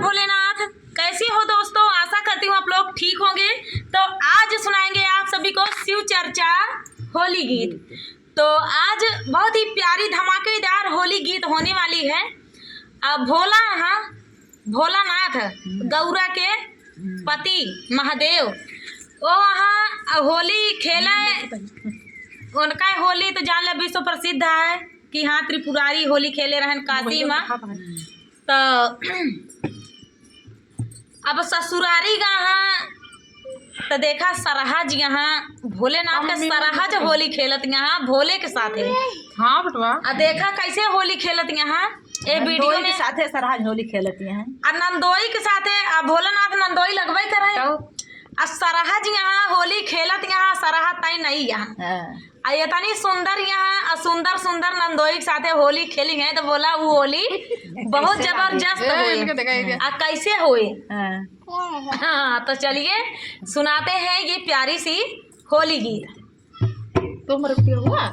भोलेनाथ, कैसे हो दोस्तों? आशा करती हूँ आप लोग ठीक होंगे। तो आज सुनाएंगे आप सभी को शिव चर्चा होली गीत। तो आज बहुत ही प्यारी धमाकेदार होली गीत होने वाली है। अब भोलानाथ गौरा के पति महादेव वो वहाँ होली खेले। उनका होली तो जान ले विश्व प्रसिद्ध है कि हाँ त्रिपुरारी होली खेले रहन काशी में। तो अब ससुरारी यहाँ तो देखा सरहज यहाँ भोलेनाथ के सरहज होली खेलत यहाँ भोले के साथ है। हाँ बटवा देखा कैसे होली खेलत यहाँ ए वीडियो में साथ है सरहज होली खेलती हैं। नंदोई के साथ है भोलेनाथ नंदोई लगवाई करे तो सरहज यहाँ होली खेलत यहाँ सरहद तई नहीं यहाँ इतनी सुंदर यहाँ सुंदर सुंदर नंदोई के साथ होली खेली है। तो बोला वो होली बहुत जबरदस्त हुई। कैसे हुई? हाँ तो चलिए सुनाते हैं ये प्यारी सी होली गीत। तो मेरे हुआ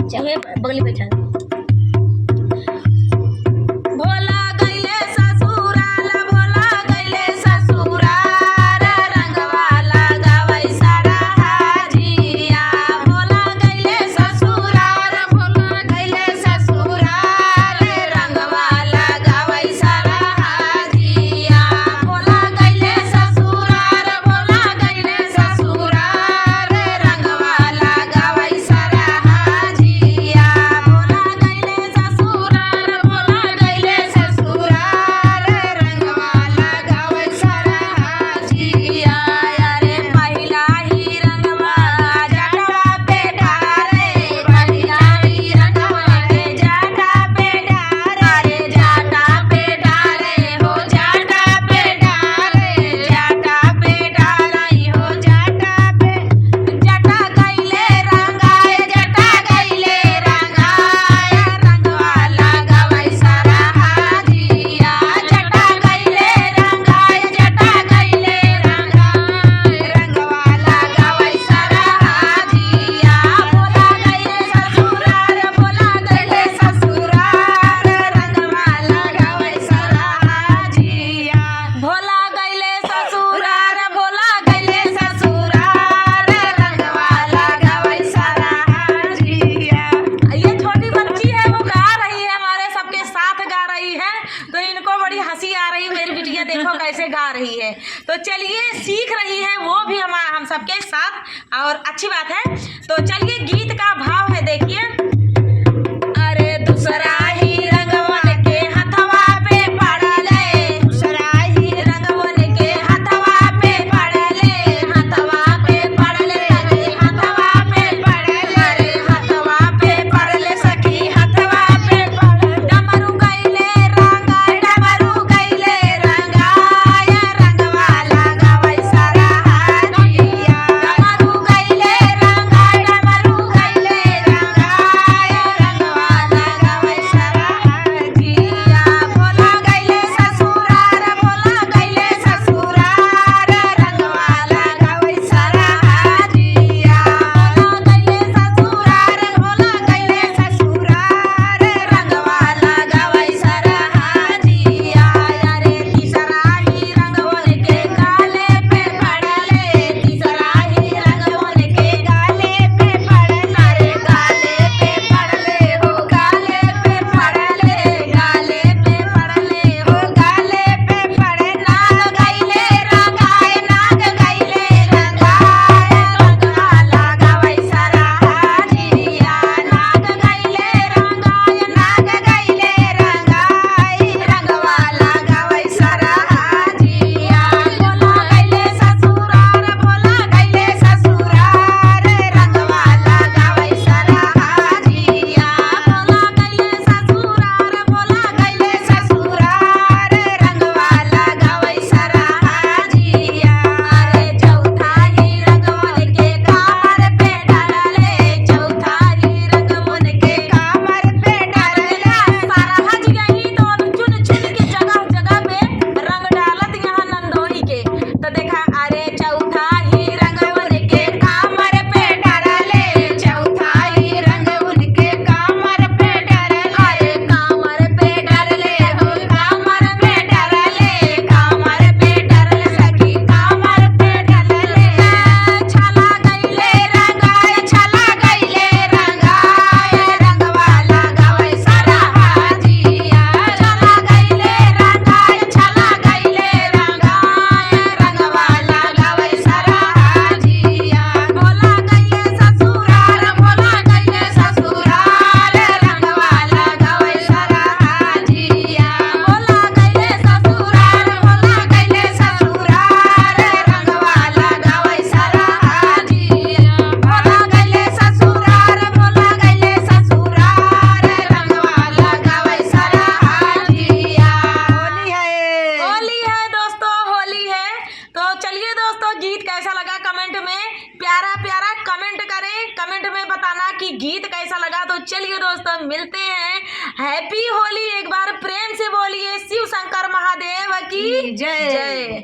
चलिए बगली बैठा भोला गईले ससुराल भोला गईले ससुराल रंगवाला गवई सारा हाजिया भोला गईले ससुराल भोला गईले ससुराल रंगवाला गवई सारा हाजिया भोला गईले ससुराल भोला गईले ससुराल रंगवाला गवई सारा हाजिया भोला गईले ससुराल भोला गईले ससुराल रंगवाला गवई सारा हाजिया अरे पहिला ही रंगवा जटवा पे डारे पहिला ही रंगवा के जाटा पे डारे जाटा पे डारे हो जाटा पे डारे जाटा पे डारई हो जाटा पे जटा गईले रंगाए जटा गईले रंगाए रंगवाला गवई सारा हाजिया जटा गईले रंगाए जटा गईले रंगाए रंगवाला गवई सारा हाजिया भोला गईले ससुराल भोला गईले ससुराल रंगवाला गवई सारा हाजिया भोला गईले ससुराल भोला गईले ससुराल रंगवाला गवई सारा हाजिया। ये छोटी बच्ची है वो गा रही है हमारे सबके साथ गा रही है। तो इनको बड़ी हंसी आ रही है। मेरी बिटिया देखो कैसे गा रही है। तो चलिए सीख रही है वो भी हम सबके साथ और अच्छी बात है। तो चलिए गीत का भाव है देखिए। अरे दूसरा ही रंगवन के हथवा पे पड़ले दूसरा ही रंगवन के हथवा पे पड़ले हथवा पे पड़ले रे हथवा पे पड़ले रे हथवा पे पड़ले सखी हथवा पे पड़ले डमरू गईले रंगाय डमरू गईले रंगाय रंगवाला गवई सारा हाजिया डमरू गईले रंगाय डमरू गईले रंगाय बताना कि गीत कैसा लगा। तो चलिए दोस्तों मिलते हैं। हैप्पी होली एक बार प्रेम से बोलिए शिव शंकर महादेव की जय। जय।